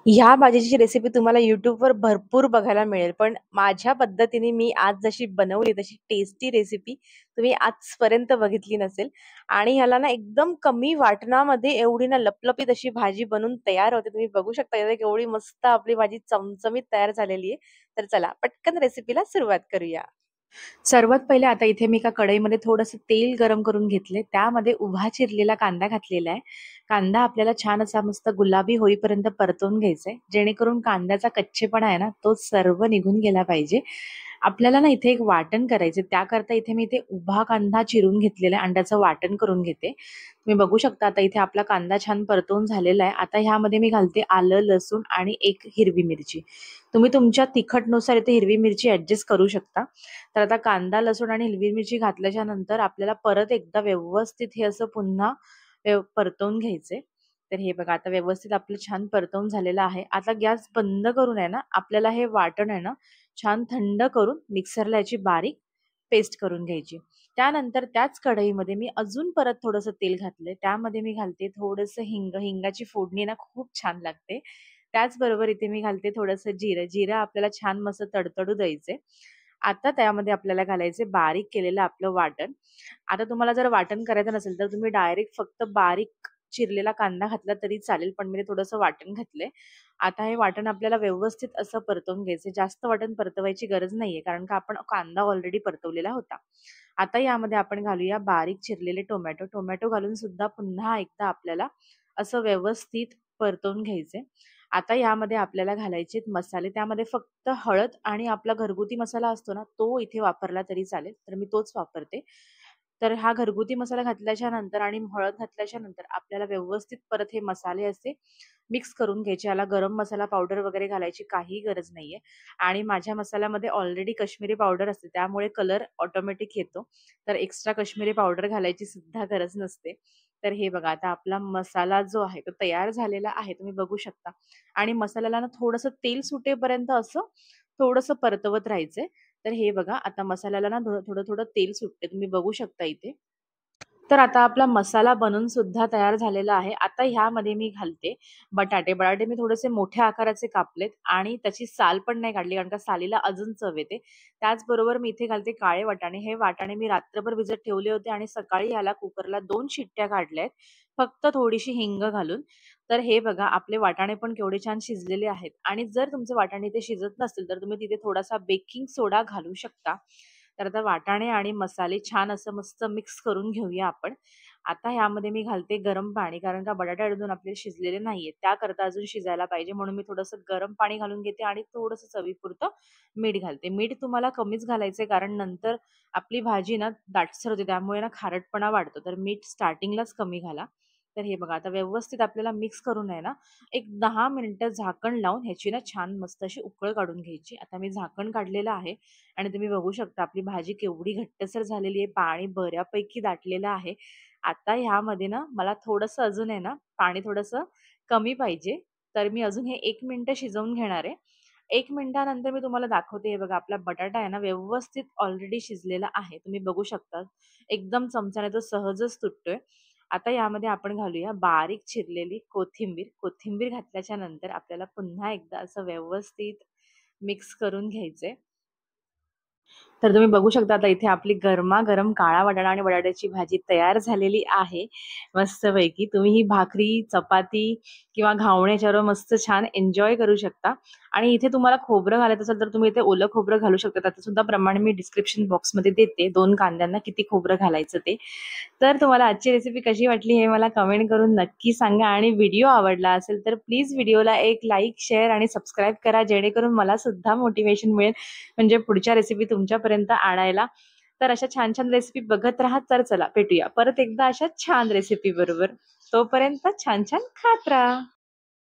ह्या भाजीची रेसिपी तुम्हाला YouTubeवर भरपूर बघायला मिळेल. पण माझ्या पद्धतीने मी आज जशी बनवली तशी टेस्टी रेसिपी तुम्ही आजपर्यंत बघितली नसेल. आणि ह्याला ना एकदम कमी वाटणामध्ये एवढी ना लपलपीत अशी भाजी बनून तयार होते. तुम्ही बघू शकता इथे केवढी मस्त आपली भाजी चमचमीत तयार झालेली आहे. तर चला पटकन रेसिपीला सुरुवात करूया. सर्वात पहिले आता इथे मी एका कढईमध्ये थोडंसं तेल गरम करून घेतले. त्यामध्ये उभा चिरलेला कांदा घातलेला आहे. कांदा आपल्याला छान असा मस्त गुलाबी होईपर्यंत परतवून घ्यायचा आहे. जेणेकरून कांद्याचा कच्चेपणा आहे ना, तो सर्व निघून गेला पाहिजे. आपल्याला ना इथे एक वाटण करायचे. त्याकरता इथे मी इथे उभा कांदा चिरून घेतलेला आहे आणि त्याचं वाटण करून घेते. तुम्ही बघू शकता आता इथे आपला कांदा छान परतवून झालेला आहे. आता ह्यामध्ये मी घालते आलं, लसूण आणि एक हिरवी मिरची. तुम्ही तुमच्या तिखटनुसार इथे हिरवी मिरची ॲडजस्ट करू शकता. तर आता कांदा, लसूण आणि हिरवी मिरची घातल्याच्या नंतर आपल्याला परत एकदा व्यवस्थित हे असं पुन्हा परतवून घ्यायचे. तर हे बघा आता व्यवस्थित आपलं छान परतवून झालेलं आहे. आता गॅस बंद करून आहे ना, आपल्याला हे वाटण आहे ना, छान थंड करून मिक्सरला याची बारीक पेस्ट करून घ्यायची. त्यानंतर त्याच कढईमध्ये मी अजून परत थोडंसं तेल घातलंय. त्यामध्ये मी घालते थोडंसं हिंग. हिंगाची फोडणी ना खूप छान लागते. त्याचबरोबर इथे मी घालते थोडंसं जिरं. जिरं आपल्याला छान मस्त तडतडू द्यायचे. आता त्यामध्ये आपल्याला घालायचे बारीक केलेलं आपलं वाटण. आता तुम्हाला जर वाटण करायचं नसेल तर तुम्ही डायरेक्ट फक्त बारीक चिरलेला कांदा घातला तरी चालेल, पण मी थोडंसं वाटण घातलंय. आता हे वाटण आपल्याला व्यवस्थित असं परतवून घ्यायचं. जास्त वाटण परतवायची गरज नाहीये, कारण का आपण कांदा ऑलरेडी परतवलेला होता. आता यामध्ये आपण घालूया बारीक चिरलेले टोमॅटो. टोमॅटो घालून सुद्धा पुन्हा एकदा आपल्याला असं व्यवस्थित परतवून घ्यायचे. आता यामध्ये आपल्याला घालायचे मसाले. त्यामध्ये फक्त हळद आणि आपला घरगुती मसाला असतो ना, तो इथे वापरला तरी चालेल. तर मी तोच वापरते. तर हा घरगुती मसाला घातल्याच्या नंतर आणि हळद घातल्याच्या नंतर आपल्याला व्यवस्थित परत हे मसाले असे मिक्स करून घ्यायचे. याला गरम मसाला पावडर वगैरे घालायची काही गरज नाहीये. आणि माझ्या मसाल्यामध्ये ऑलरेडी काश्मीरी पावडर असते, त्यामुळे कलर ऑटोमॅटिक येतो. तर एक्स्ट्रा काश्मीरी पावडर घालायची सुद्धा गरज नसते. तर हे बघा आता आपला मसाला जो आहे तो तयार झालेला आहे. तुम्ही बघू शकता. आणि मसाल्याला ना थोडंसं तेल सुटेपर्यंत असं थोडंसं परतवत राहायचंय. तर हे बघा आता मसाल्याला ना थोडं तेल सुटते. तुम्ही बघू शकता इथे. तर आता आपला मसाला बनून सुद्धा तयार झालेला आहे. आता ह्यामध्ये मी घालते बटाटे. बटाटे मी थोडेसे मोठ्या आकाराचे कापलेत आणि त्याची साल पण नाही काढली, कारण का सालीला अजून चव येते. त्याचबरोबर मी इथे घालते काळे वाटाणे. हे वाटाणे मी रात्रभर भिजत ठेवले होते आणि सकाळी ह्याला कुकरला 2 शिट्ट्या काढल्यात, फक्त थोडीशी हिंग घालून. तर हे बघा आपले वाटाणे पण केवढे छान शिजलेले आहेत. आणि जर तुमचे वाटाणे ते शिजत नसतील तर तुम्ही तिथे थोडासा बेकिंग सोडा घालू शकता. तर आता वाटाणे आणि मसाले छान असं मस्त मिक्स करून घेऊया आपण. आता ह्यामध्ये मी घालते गरम पाणी, कारण का बटाटे अजून आपले शिजलेले नाहीये. त्याकरता अजून शिजायला पाहिजे म्हणून मी थोडंसं गरम पाणी घालून घेते आणि थोडंसं चवीपुरतं मीठ घालते. मीठ तुम्हाला कमीच घालायचंय, कारण नंतर आपली भाजी ना दाटसर होते, त्यामुळे ना खारटपणा वाढतो. तर मीठ स्टार्टिंगलाच कमी घाला. तर हे बघा आता व्यवस्थित आपल्याला मिक्स करून आहे ना, एक 10 मिनिटं झाकण लावून ह्याची ना छान मस्त अशी उकळ काढून घ्यायची. आता मी झाकण काढलेलं आहे आणि तुम्ही बघू शकता आपली भाजी केवढी घट्टसर झालेली आहे. पाणी बऱ्यापैकी दाटलेलं आहे. आता ह्यामध्ये ना मला थोडंसं अजून आहे ना पाणी थोडंसं कमी पाहिजे. तर मी अजून हे 1 मिनिटं शिजवून घेणार आहे. 1 मिनिटानंतर मी तुम्हाला दाखवते. हे बघा आपला बटाटा आहे ना व्यवस्थित ऑलरेडी शिजलेला आहे. तुम्ही बघू शकता. एकदम चमच्याने तो सहजच तुटतोय. आता यामध्ये आपण घालूया बारीक चिरलेली कोथिंबीर. कोथिंबीर घातल्याच्या नंतर आपल्याला पुन्हा एकदा असं व्यवस्थित मिक्स करून घ्यायचंय. तर तुम्ही बघू शकता आता इथे आपली गरमागरम काळा वाटाणा आणि बटाट्याची भाजी तयार झालेली आहे मस्तपैकी. तुम्ही ही भाकरी, चपाती किंवा घावण्याच्याबरोबर मस्त छान एन्जॉय करू शकता. आणि इथे तुम्हाला खोबरं घालायचं असेल तर तुम्ही इथे ओलं खोबरं घालू शकता. त्याचं सुद्धा प्रमाण मी डिस्क्रिप्शन बॉक्समध्ये देते. 2 कांद्यांना किती खोबरं घालायचं ते. तर तुम्हाला आजची रेसिपी कशी वाटली हे मला कमेंट करून नक्की सांगा. आणि व्हिडिओ आवडला असेल तर प्लीज व्हिडिओला एक लाईक, शेअर आणि सबस्क्राईब करा, जेणेकरून मला सुद्धा मोटिवेशन मिळेल म्हणजे पुढच्या रेसिपी तुमच्यापर्यंत आणायला. तर अशा छान छान रेसिपी बघत राहा. तर चला भेटूया परत एकदा अशा छान रेसिपी बरोबर. तोपर्यंत छान छान खात राहा.